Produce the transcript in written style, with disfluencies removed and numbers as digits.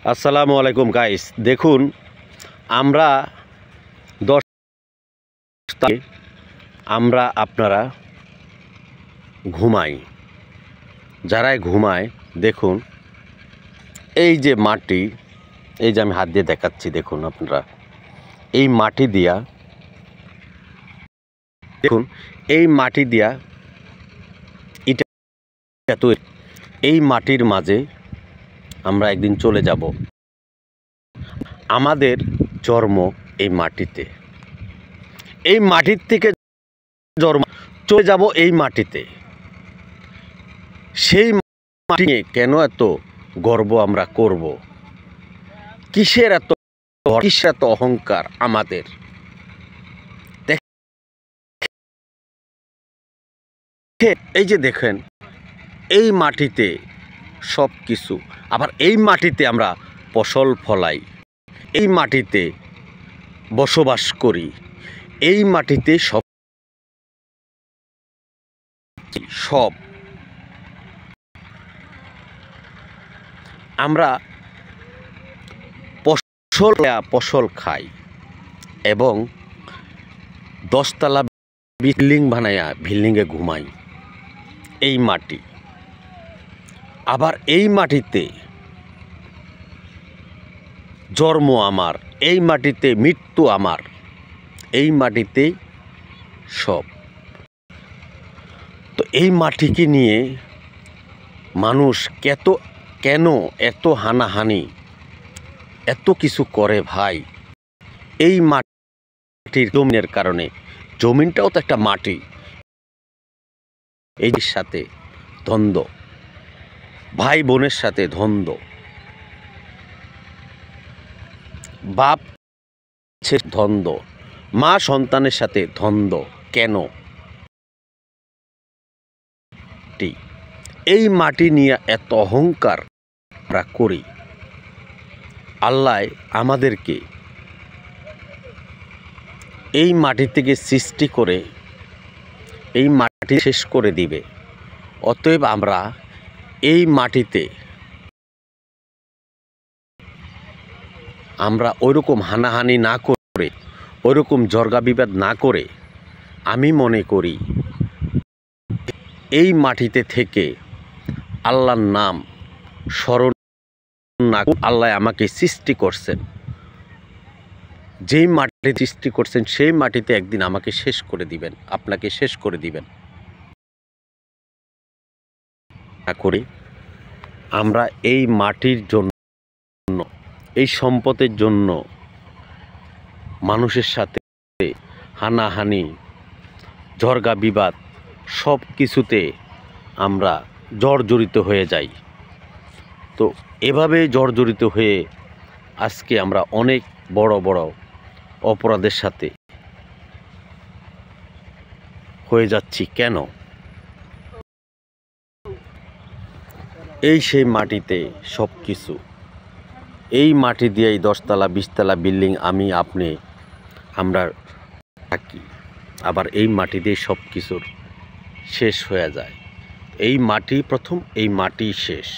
আসসালামু আলাইকুম গাইস, দেখুন আমরা 10 আমরা আপনারা ঘুমাই, যারাই ঘুমায় দেখুন এই যে মাটি, এই যে আমি হাত দিয়ে দেখাচ্ছি, দেখুন আপনারা এই মাটি দিয়া, দেখুন এই মাটি দিয়া এটা তৈরি, এই মাটির মাঝে আমরা একদিন চলে যাব। আমাদের জন্ম এই মাটিতে, এই মাটির থেকে জন্ম চলে যাব এই মাটিতে। সেই মাটি নিয়ে কেন এত গর্ব আমরা করব? কিসের এত অহংকার আমাদের? এই যে দেখেন এই মাটিতে সব কিছু, আবার এই মাটিতে আমরা ফসল ফলাই, এই মাটিতে বসবাস করি, এই মাটিতে সব আমরা ফসল খাই এবং 10 তলা বিল্ডিং বানায়া বিল্ডিংয়ে ঘুমাই। এই মাটি, আবার এই মাটিতে জন্ম আমার, এই মাটিতে মৃত্যু আমার, এই মাটিতেই সব। তো এই মাটিকে নিয়ে মানুষ কেন এত হানাহানি, এত কিছু করে ভাই? এই মাটির জমিনের কারণে। জমিনটাও তো একটা মাটি। এই সাথে দ্বন্দ্ব, ভাই বোনের সাথে দ্বন্দ্ব, বাপ দ্বন্দ্ব, মা সন্তানের সাথে দ্বন্দ্ব। কেন? এই মাটি নিয়ে এত অহংকার আমরা করি। আল্লাহ আমাদেরকে এই মাটি থেকে সৃষ্টি করে এই মাটি শেষ করে দিবে। অতএব আমরা এই মাটিতে আমরা ওইরকম হানাহানি না করে, ওইরকম জর্গা বিবাদ না করে, আমি মনে করি এই মাটিতে থেকে আল্লাহর নাম স্মরণ না। আল্লাহ আমাকে সৃষ্টি করছেন, যেই মাটি সৃষ্টি করছেন সেই মাটিতে একদিন আমাকে শেষ করে দিবেন, আপনাকে শেষ করে দিবেন। না করে আমরা এই মাটির জন্য, এই সম্পদের জন্য মানুষের সাথে হানাহানি, ঝগড়া বিবাদ সব কিছুতে আমরা জর্জরিত হয়ে যাই। তো এভাবে জর্জরিত হয়ে আজকে আমরা অনেক বড় বড় অপরাধের সাথে হয়ে যাচ্ছি। কেন? এই সেই মাটিতে সব কিছু, এই মাটি দিয়েই 10 তলা 20 তলা বিল্ডিং আমি আপনি আমরা থাকি। আবার এই মাটি দিয়ে সব কিছুর শেষ হয়ে যায়। এই মাটি প্রথম, এই মাটি শেষ।